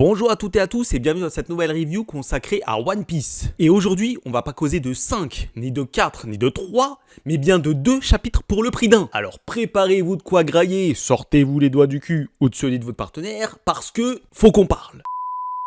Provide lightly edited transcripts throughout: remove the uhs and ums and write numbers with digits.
Bonjour à toutes et à tous et bienvenue dans cette nouvelle review consacrée à One Piece. Et aujourd'hui, on va pas causer de 5, ni de 4, ni de 3, mais bien de 2 chapitres pour le prix d'un. Alors préparez-vous de quoi grailler, sortez-vous les doigts du cul ou de celui de votre partenaire, parce que faut qu'on parle.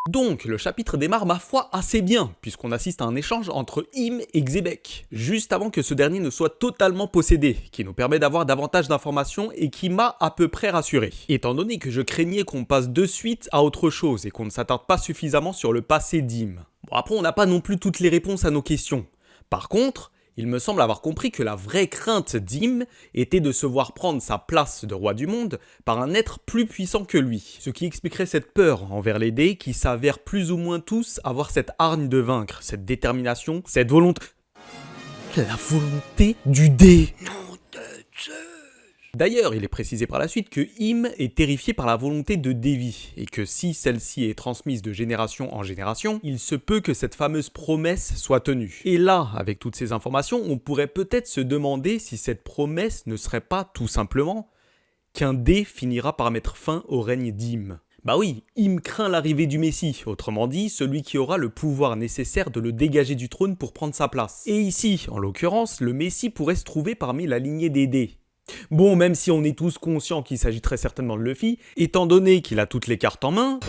Donc, le chapitre démarre ma foi assez bien, puisqu'on assiste à un échange entre Im et Xebec, juste avant que ce dernier ne soit totalement possédé, qui nous permet d'avoir davantage d'informations et qui m'a à peu près rassuré. Étant donné que je craignais qu'on passe de suite à autre chose et qu'on ne s'attarde pas suffisamment sur le passé d'Im. Bon, après on n'a pas non plus toutes les réponses à nos questions. Par contre, il me semble avoir compris que la vraie crainte d'Im était de se voir prendre sa place de roi du monde par un être plus puissant que lui. Ce qui expliquerait cette peur envers les dés qui s'avèrent plus ou moins tous avoir cette hargne de vaincre, cette détermination, cette volonté... La volonté du dé. D'ailleurs, il est précisé par la suite que Im est terrifié par la volonté de Devi, et que si celle-ci est transmise de génération en génération, il se peut que cette fameuse promesse soit tenue. Et là, avec toutes ces informations, on pourrait peut-être se demander si cette promesse ne serait pas tout simplement qu'un dé finira par mettre fin au règne d'Im. Bah oui, Im craint l'arrivée du Messie, autrement dit, celui qui aura le pouvoir nécessaire de le dégager du trône pour prendre sa place. Et ici, en l'occurrence, le Messie pourrait se trouver parmi la lignée des dés. Bon, même si on est tous conscients qu'il s'agit très certainement de Luffy, étant donné qu'il a toutes les cartes en main,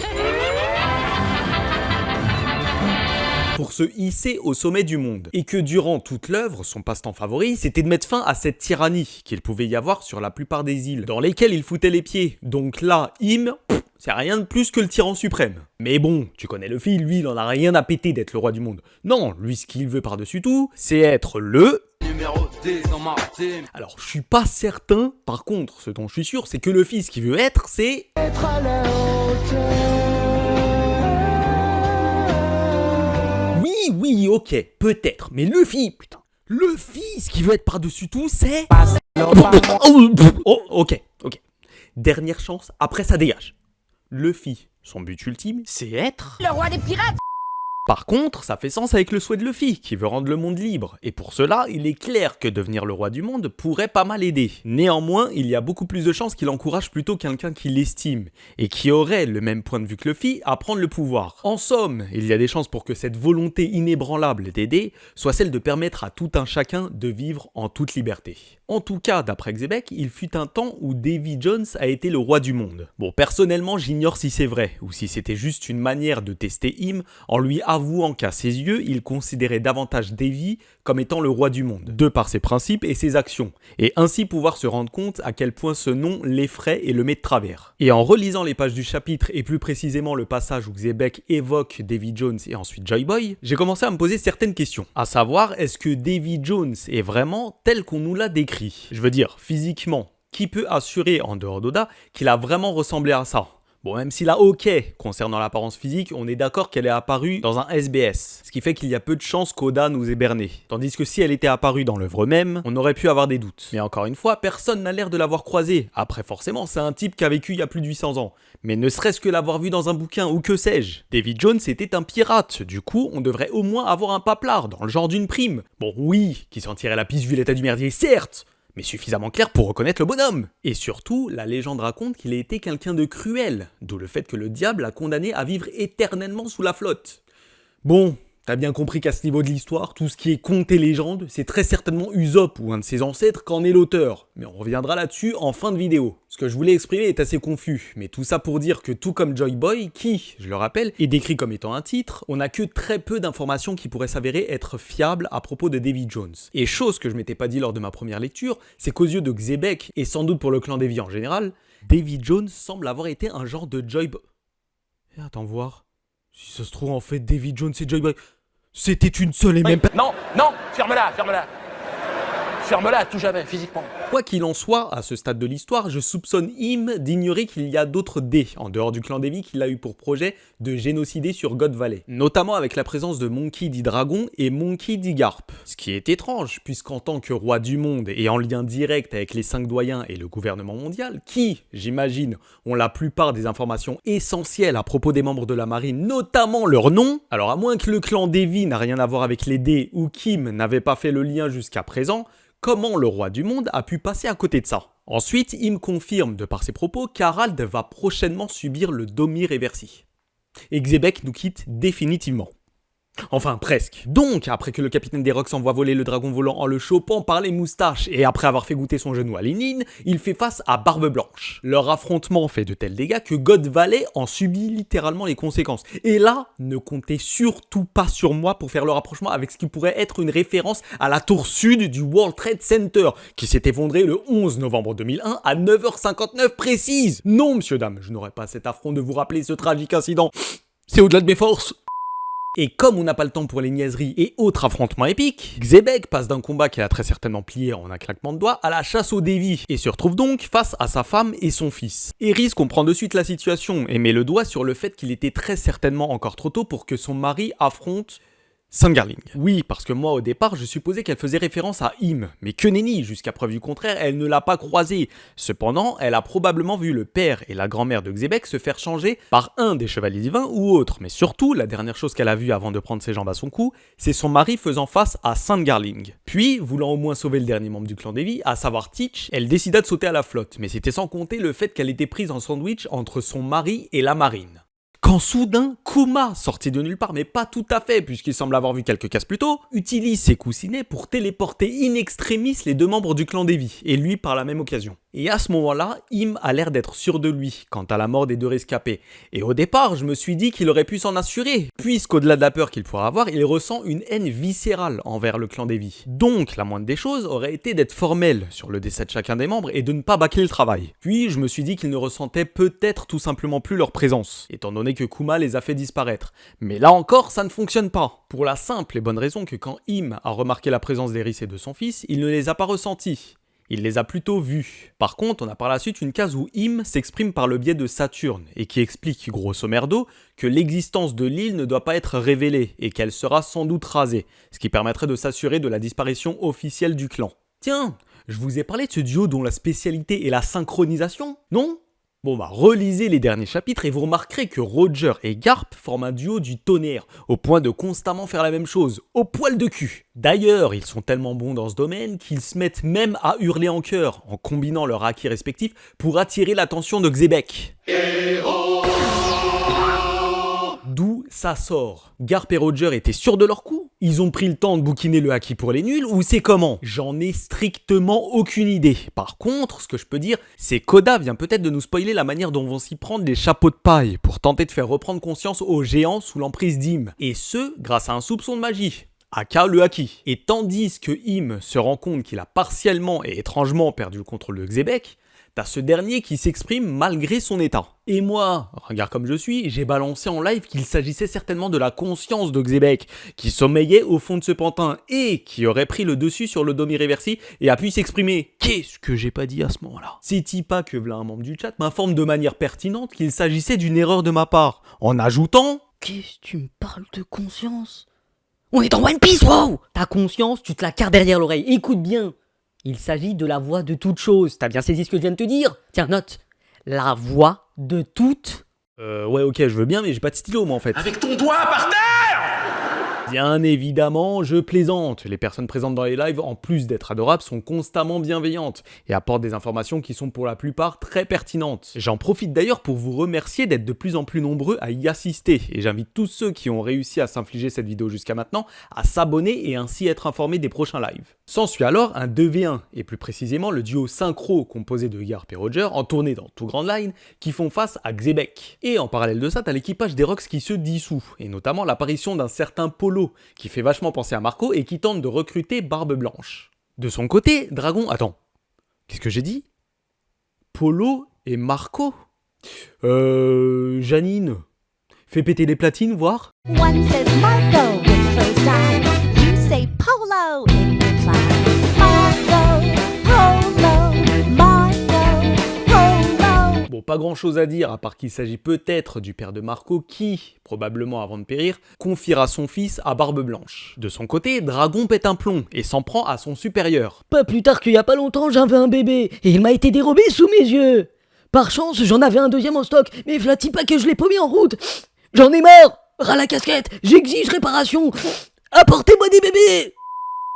pour se hisser au sommet du monde, et que durant toute l'œuvre, son passe-temps favori, c'était de mettre fin à cette tyrannie qu'il pouvait y avoir sur la plupart des îles, dans lesquelles il foutait les pieds. Donc là, Im, c'est rien de plus que le tyran suprême. Mais bon, tu connais Luffy, lui, il en a rien à péter d'être le roi du monde. Non, lui, ce qu'il veut par-dessus tout, c'est être le... Alors, je suis pas certain, par contre, ce dont je suis sûr, c'est que Luffy, ce qu'il veut être, c'est... être à la hauteur. Oui, ok, peut-être, mais Luffy, putain, Luffy, ce qu'il veut être par-dessus tout, c'est... Oh, ok. Dernière chance, après ça dégage. Luffy, son but ultime, c'est être... le roi des pirates. Par contre, ça fait sens avec le souhait de Luffy, qui veut rendre le monde libre, et pour cela, il est clair que devenir le roi du monde pourrait pas mal aider. Néanmoins, il y a beaucoup plus de chances qu'il encourage plutôt quelqu'un qui l'estime, et qui aurait le même point de vue que Luffy à prendre le pouvoir. En somme, il y a des chances pour que cette volonté inébranlable d'aider soit celle de permettre à tout un chacun de vivre en toute liberté. En tout cas, d'après Xebec, il fut un temps où Davy Jones a été le roi du monde. Bon, personnellement, j'ignore si c'est vrai, ou si c'était juste une manière de tester Im en lui avouant qu'à ses yeux, il considérait davantage Davy comme étant le roi du monde, de par ses principes et ses actions, et ainsi pouvoir se rendre compte à quel point ce nom l'effraie et le met de travers. Et en relisant les pages du chapitre, et plus précisément le passage où Xebec évoque Davy Jones et ensuite Joy Boy, j'ai commencé à me poser certaines questions, à savoir, est-ce que Davy Jones est vraiment tel qu'on nous l'a décrit ? Je veux dire, physiquement, qui peut assurer en dehors d'Oda qu'il a vraiment ressemblé à ça ? Bon, même si là, ok, concernant l'apparence physique, on est d'accord qu'elle est apparue dans un SBS, ce qui fait qu'il y a peu de chances qu'Oda nous ait berné. Tandis que si elle était apparue dans l'œuvre même, on aurait pu avoir des doutes. Mais encore une fois, personne n'a l'air de l'avoir croisée. Après, forcément, c'est un type qui a vécu il y a plus de 800 ans. Mais ne serait-ce que l'avoir vu dans un bouquin, ou que sais-je. Davy Jones était un pirate, du coup, on devrait au moins avoir un paplard, dans le genre d'une prime. Bon, oui, qui s'en tirait la piste vu l'état du merdier, certes, mais suffisamment clair pour reconnaître le bonhomme. Et surtout, la légende raconte qu'il a été quelqu'un de cruel, d'où le fait que le diable l'a condamné à vivre éternellement sous la flotte. Bon, t'as bien compris qu'à ce niveau de l'histoire, tout ce qui est conte et légende, c'est très certainement Usopp ou un de ses ancêtres qu'en est l'auteur. Mais on reviendra là-dessus en fin de vidéo. Ce que je voulais exprimer est assez confus, mais tout ça pour dire que tout comme Joy Boy, qui, je le rappelle, est décrit comme étant un titre, on n'a que très peu d'informations qui pourraient s'avérer être fiables à propos de Davy Jones. Et chose que je m'étais pas dit lors de ma première lecture, c'est qu'aux yeux de Xebec, et sans doute pour le clan Davy en général, Davy Jones semble avoir été un genre de Joy Boy... Attends voir... Si ça se trouve en fait Davy Jones et Joy Boy... C'était une seule et même... Non, ferme-la à tout jamais, physiquement. Quoi qu'il en soit, à ce stade de l'histoire, je soupçonne Im d'ignorer qu'il y a d'autres dés, en dehors du clan Davy, qu'il a eu pour projet de génocider sur God Valley. Notamment avec la présence de Monkey D. Dragon et Monkey D. Garp. Ce qui est étrange, puisqu'en tant que roi du monde et en lien direct avec les 5 doyens et le gouvernement mondial, qui, j'imagine, ont la plupart des informations essentielles à propos des membres de la marine, notamment leur nom, alors à moins que le clan Davy n'a rien à voir avec les dés ou Kim n'avait pas fait le lien jusqu'à présent, comment le roi du monde a pu passer à côté de ça? Ensuite, il me confirme de par ses propos qu'Harald va prochainement subir le Domi Reversi. Et Xebec nous quitte définitivement. Enfin, presque. Donc, après que le capitaine des Rox envoie voler le dragon volant en le chopant par les moustaches et après avoir fait goûter son genou à Lénine, il fait face à Barbe Blanche. Leur affrontement fait de tels dégâts que God Valley en subit littéralement les conséquences. Et là, ne comptez surtout pas sur moi pour faire le rapprochement avec ce qui pourrait être une référence à la tour sud du World Trade Center, qui s'est effondrée le 11 novembre 2001 à 9h59 précise. Non, monsieur, dame, je n'aurai pas cet affront de vous rappeler ce tragique incident. C'est au-delà de mes forces. Et comme on n'a pas le temps pour les niaiseries et autres affrontements épiques, Xebec passe d'un combat qu'il a très certainement plié en un claquement de doigts à la chasse aux dévis et se retrouve donc face à sa femme et son fils. Eris comprend de suite la situation et met le doigt sur le fait qu'il était très certainement encore trop tôt pour que son mari affronte Sangharling. Oui, parce que moi au départ je supposais qu'elle faisait référence à Im, mais que nenni, jusqu'à preuve du contraire, elle ne l'a pas croisé. Cependant, elle a probablement vu le père et la grand-mère de Xebec se faire changer par un des chevaliers divins ou autre, mais surtout, la dernière chose qu'elle a vue avant de prendre ses jambes à son cou, c'est son mari faisant face à Sangharling. Puis, voulant au moins sauver le dernier membre du clan Devi, à savoir Teach, elle décida de sauter à la flotte, mais c'était sans compter le fait qu'elle était prise en sandwich entre son mari et la marine. Quand soudain, Kuma, sorti de nulle part, mais pas tout à fait, puisqu'il semble avoir vu quelques cases plus tôt, utilise ses coussinets pour téléporter in extremis les deux membres du clan Devi, et lui par la même occasion. Et à ce moment-là, Im a l'air d'être sûr de lui, quant à la mort des deux rescapés. Et au départ, je me suis dit qu'il aurait pu s'en assurer, puisqu'au-delà de la peur qu'il pourrait avoir, il ressent une haine viscérale envers le clan Devi. Donc, la moindre des choses aurait été d'être formel sur le décès de chacun des membres et de ne pas bâcler le travail. Puis, je me suis dit qu'il ne ressentait peut-être tout simplement plus leur présence, étant donné que Kuma les a fait disparaître. Mais là encore, ça ne fonctionne pas. Pour la simple et bonne raison que quand Im a remarqué la présence d'Eris et de son fils, il ne les a pas ressentis. Il les a plutôt vus. Par contre, on a par la suite une case où Im s'exprime par le biais de Saturne et qui explique grosso merdo que l'existence de l'île ne doit pas être révélée et qu'elle sera sans doute rasée, ce qui permettrait de s'assurer de la disparition officielle du clan. Tiens, je vous ai parlé de ce duo dont la spécialité est la synchronisation, non ? Bon bah relisez les derniers chapitres et vous remarquerez que Roger et Garp forment un duo du tonnerre, au point de constamment faire la même chose, au poil de cul. D'ailleurs, ils sont tellement bons dans ce domaine qu'ils se mettent même à hurler en chœur, en combinant leurs acquis respectifs pour attirer l'attention de Xebec. D'où ça sort. Garp et Roger étaient sûrs de leur coup? Ils ont pris le temps de bouquiner le haki pour les nuls ou c'est comment? J'en ai strictement aucune idée. Par contre, ce que je peux dire, c'est qu'Oda vient peut-être de nous spoiler la manière dont vont s'y prendre les chapeaux de paille pour tenter de faire reprendre conscience aux géants sous l'emprise d'Im. Et ce, grâce à un soupçon de magie. Aka le haki. Et tandis que Im se rend compte qu'il a partiellement et étrangement perdu le contrôle de Xebec, t'as ce dernier qui s'exprime malgré son état. Et moi, regarde comme je suis, j'ai balancé en live qu'il s'agissait certainement de la conscience de Xebec, qui sommeillait au fond de ce pantin et qui aurait pris le dessus sur le Domi Reversi et a pu s'exprimer. Qu'est-ce que j'ai pas dit à ce moment-là? C'est-il pas que v'là un membre du chat m'informe de manière pertinente qu'il s'agissait d'une erreur de ma part, en ajoutant... Qu'est-ce que tu me parles de conscience? On est en One Piece, wow! Ta conscience, tu te la carres derrière l'oreille, écoute bien. Il s'agit de la voix de toute chose. T'as bien saisi ce que je viens de te dire? Tiens, note. La voix de toute... Ouais, ok, je veux bien, mais j'ai pas de stylo, moi, en fait. Avec ton doigt par terre! Bien évidemment, je plaisante. Les personnes présentes dans les lives, en plus d'être adorables, sont constamment bienveillantes et apportent des informations qui sont pour la plupart très pertinentes. J'en profite d'ailleurs pour vous remercier d'être de plus en plus nombreux à y assister et j'invite tous ceux qui ont réussi à s'infliger cette vidéo jusqu'à maintenant à s'abonner et ainsi être informés des prochains lives. S'ensuit alors un 2v1 et plus précisément le duo synchro composé de Garp et Roger en tournée dans tout Grand Line qui font face à Xebec. Et en parallèle de ça, t'as l'équipage des Rox qui se dissout et notamment l'apparition d'un certain Polo qui fait vachement penser à Marco et qui tente de recruter Barbe Blanche. De son côté, Dragon... Attends, qu'est-ce que j'ai dit? Polo et Marco? Janine, fais péter les platines, voir. One says Marco with closed eye. You say Polo in reply. Marco, Polo, Marco, Polo. Bon, pas grand chose à dire à part qu'il s'agit peut-être du père de Marco qui, probablement avant de périr, confiera son fils à Barbe Blanche. De son côté, Dragon pète un plomb et s'en prend à son supérieur. Pas plus tard qu'il y a pas longtemps, j'avais un bébé et il m'a été dérobé sous mes yeux. Par chance, j'en avais un deuxième en stock, mais flatte pas que je l'ai pas mis en route. J'en ai marre. Ras la casquette, j'exige réparation. Apportez-moi des bébés.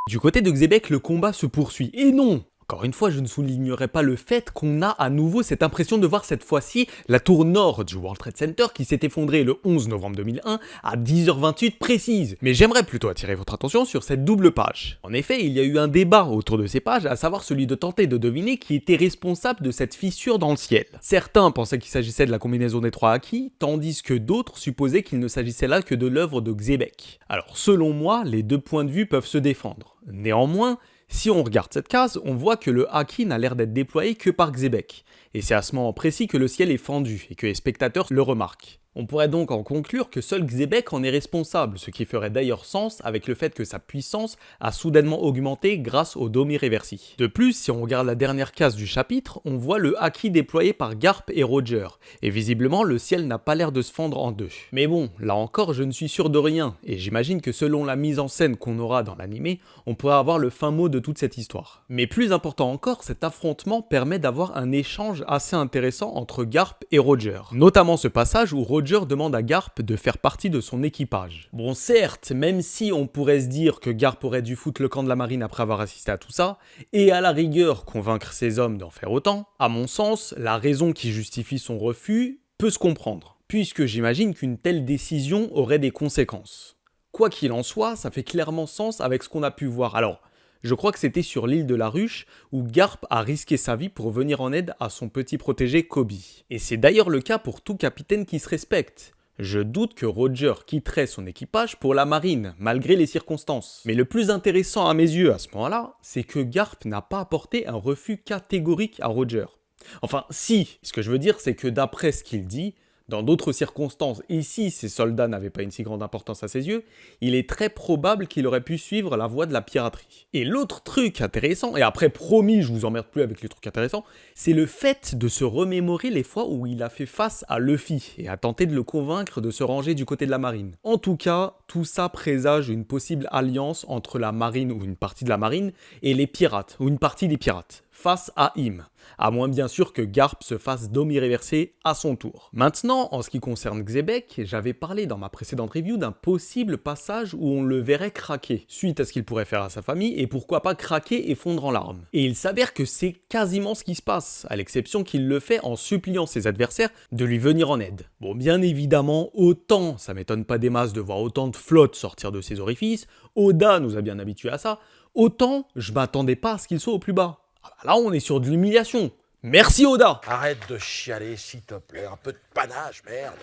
Du côté de Xebec, le combat se poursuit. Et non, Encore une fois, je ne soulignerai pas le fait qu'on a à nouveau cette impression de voir cette fois-ci la tour nord du World Trade Center qui s'est effondrée le 11 novembre 2001 à 10h28 précise. Mais j'aimerais plutôt attirer votre attention sur cette double page. En effet, il y a eu un débat autour de ces pages, à savoir celui de tenter de deviner qui était responsable de cette fissure dans le ciel. Certains pensaient qu'il s'agissait de la combinaison des trois Aki, tandis que d'autres supposaient qu'il ne s'agissait là que de l'œuvre de Xebec. Alors selon moi, les deux points de vue peuvent se défendre. Néanmoins, si on regarde cette case, on voit que le Haki n'a l'air d'être déployé que par Xebec. Et c'est à ce moment précis que le ciel est fendu et que les spectateurs le remarquent. On pourrait donc en conclure que seul Xebec en est responsable, ce qui ferait d'ailleurs sens avec le fait que sa puissance a soudainement augmenté grâce au dôme irréversible. De plus, si on regarde la dernière case du chapitre, on voit le Haki déployé par Garp et Roger, et visiblement le ciel n'a pas l'air de se fendre en deux. Mais bon, là encore je ne suis sûr de rien, et j'imagine que selon la mise en scène qu'on aura dans l'animé, on pourra avoir le fin mot de toute cette histoire. Mais plus important encore, cet affrontement permet d'avoir un échange assez intéressant entre Garp et Roger. Notamment ce passage où Roger demande à Garp de faire partie de son équipage. Bon certes, même si on pourrait se dire que Garp aurait dû foutre le camp de la marine après avoir assisté à tout ça, et à la rigueur convaincre ses hommes d'en faire autant, à mon sens, la raison qui justifie son refus peut se comprendre, puisque j'imagine qu'une telle décision aurait des conséquences. Quoi qu'il en soit, ça fait clairement sens avec ce qu'on a pu voir. Alors, je crois que c'était sur l'île de la Ruche où Garp a risqué sa vie pour venir en aide à son petit protégé Kobe. Et c'est d'ailleurs le cas pour tout capitaine qui se respecte. Je doute que Roger quitterait son équipage pour la marine, malgré les circonstances. Mais le plus intéressant à mes yeux à ce moment-là, c'est que Garp n'a pas apporté un refus catégorique à Roger. Enfin, si, ce que je veux dire, c'est que d'après ce qu'il dit, dans d'autres circonstances, et si ces soldats n'avaient pas une si grande importance à ses yeux, il est très probable qu'il aurait pu suivre la voie de la piraterie. Et l'autre truc intéressant, et après promis je vous emmerde plus avec les trucs intéressants, c'est le fait de se remémorer les fois où il a fait face à Luffy et a tenté de le convaincre de se ranger du côté de la marine. En tout cas, tout ça présage une possible alliance entre la marine ou une partie de la marine et les pirates, ou une partie des pirates, face à Im. À moins bien sûr que Garp se fasse dôme irréversé à son tour. Maintenant, en ce qui concerne Xebec, j'avais parlé dans ma précédente review d'un possible passage où on le verrait craquer, suite à ce qu'il pourrait faire à sa famille, et pourquoi pas craquer et fondre en larmes. Et il s'avère que c'est quasiment ce qui se passe, à l'exception qu'il le fait en suppliant ses adversaires de lui venir en aide. Bon, bien évidemment, autant ça m'étonne pas des masses de voir autant de flottes sortir de ses orifices, Oda nous a bien habitués à ça, autant je m'attendais pas à ce qu'il soit au plus bas. Là, on est sur de l'humiliation. Merci Oda! Arrête de chialer, s'il te plaît. Un peu de panache, merde.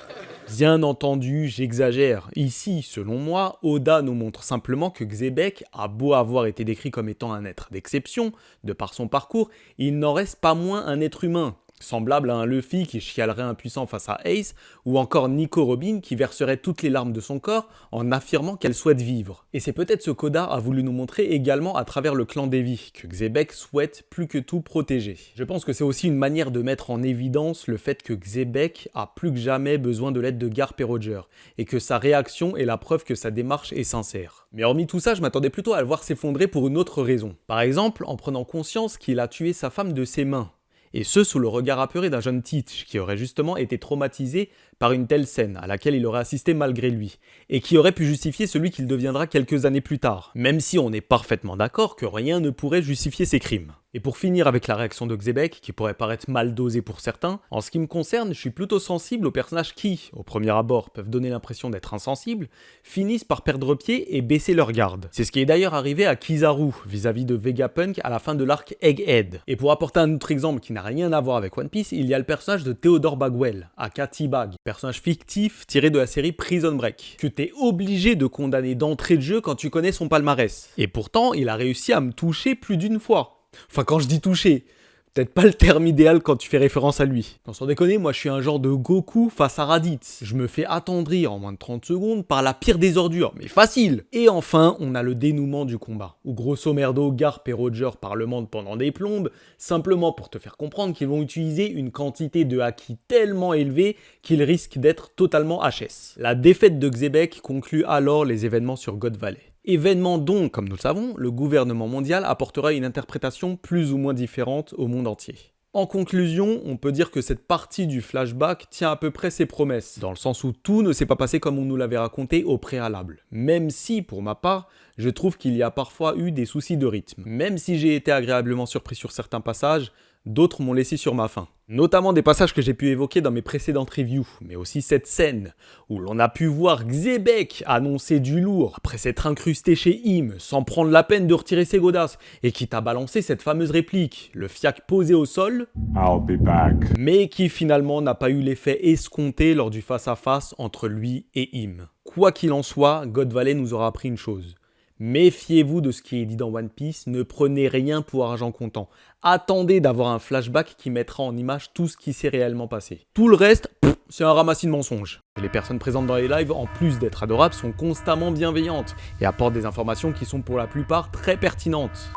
Bien entendu, j'exagère. Ici, selon moi, Oda nous montre simplement que Xebec a beau avoir été décrit comme étant un être d'exception, de par son parcours, il n'en reste pas moins un être humain. Semblable à un Luffy qui chialerait impuissant face à Ace, ou encore Nico Robin qui verserait toutes les larmes de son corps en affirmant qu'elle souhaite vivre. Et c'est peut-être ce qu'Oda a voulu nous montrer également à travers le clan Devi, que Xebec souhaite plus que tout protéger. Je pense que c'est aussi une manière de mettre en évidence le fait que Xebec a plus que jamais besoin de l'aide de Garp et Roger, et que sa réaction est la preuve que sa démarche est sincère. Mais hormis tout ça, je m'attendais plutôt à le voir s'effondrer pour une autre raison. Par exemple, en prenant conscience qu'il a tué sa femme de ses mains. Et ce sous le regard apeuré d'un jeune Teach qui aurait justement été traumatisé par une telle scène à laquelle il aurait assisté malgré lui, et qui aurait pu justifier celui qu'il deviendra quelques années plus tard, même si on est parfaitement d'accord que rien ne pourrait justifier ses crimes. Et pour finir avec la réaction de Xebec, qui pourrait paraître mal dosée pour certains, en ce qui me concerne, je suis plutôt sensible aux personnages qui, au premier abord, peuvent donner l'impression d'être insensibles, finissent par perdre pied et baisser leur garde. C'est ce qui est d'ailleurs arrivé à Kizaru vis-à-vis de Vegapunk à la fin de l'arc Egghead. Et pour apporter un autre exemple qui n'a rien à voir avec One Piece, il y a le personnage de Theodore Bagwell, aka T-Bag, personnage fictif tiré de la série Prison Break, que t'es obligé de condamner d'entrée de jeu quand tu connais son palmarès. Et pourtant, il a réussi à me toucher plus d'une fois. Enfin, quand je dis toucher, peut-être pas le terme idéal quand tu fais référence à lui. Sans déconner, moi je suis un genre de Goku face à Raditz. Je me fais attendrir en moins de 30 secondes par la pire des ordures, mais facile. Et enfin, on a le dénouement du combat, où grosso merdo, Garp et Roger parlementent pendant des plombes, simplement pour te faire comprendre qu'ils vont utiliser une quantité de haki tellement élevée qu'ils risquent d'être totalement HS. La défaite de Xebec conclut alors les événements sur God Valley. Événement dont, comme nous le savons, le gouvernement mondial apportera une interprétation plus ou moins différente au monde entier. En conclusion, on peut dire que cette partie du flashback tient à peu près ses promesses, dans le sens où tout ne s'est pas passé comme on nous l'avait raconté au préalable. Même si, pour ma part, je trouve qu'il y a parfois eu des soucis de rythme. Même si j'ai été agréablement surpris sur certains passages, d'autres m'ont laissé sur ma faim. Notamment des passages que j'ai pu évoquer dans mes précédentes reviews, mais aussi cette scène où l'on a pu voir Xebec annoncer du lourd après s'être incrusté chez Im sans prendre la peine de retirer ses godasses et qui t'a balancé cette fameuse réplique, le fiac posé au sol, I'll be back. mais qui finalement n'a pas eu l'effet escompté lors du face-à-face entre lui et Im. Quoi qu'il en soit, God Valley nous aura appris une chose. Méfiez-vous de ce qui est dit dans One Piece, ne prenez rien pour argent comptant. Attendez d'avoir un flashback qui mettra en image tout ce qui s'est réellement passé. Tout le reste, c'est un ramassis de mensonges. Et les personnes présentes dans les lives, en plus d'être adorables, sont constamment bienveillantes et apportent des informations qui sont pour la plupart très pertinentes.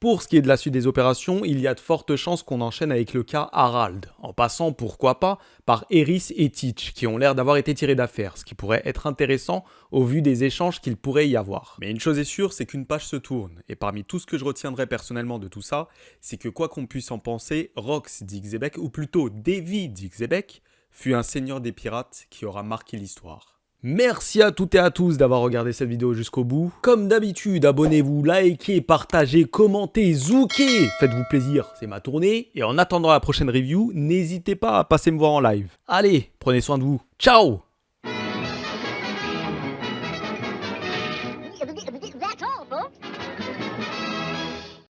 Pour ce qui est de la suite des opérations, il y a de fortes chances qu'on enchaîne avec le cas Harald, en passant, pourquoi pas, par Eris et Teach, qui ont l'air d'avoir été tirés d'affaire, ce qui pourrait être intéressant au vu des échanges qu'il pourrait y avoir. Mais une chose est sûre, c'est qu'une page se tourne, et parmi tout ce que je retiendrai personnellement de tout ça, c'est que quoi qu'on puisse en penser, Rox dit Xebec, ou plutôt Davy dit Xebec, fut un seigneur des pirates qui aura marqué l'histoire. Merci à toutes et à tous d'avoir regardé cette vidéo jusqu'au bout. Comme d'habitude, abonnez-vous, likez, partagez, commentez, zoukez. Faites-vous plaisir, c'est ma tournée. Et en attendant la prochaine review, n'hésitez pas à passer me voir en live. Allez, prenez soin de vous. Ciao!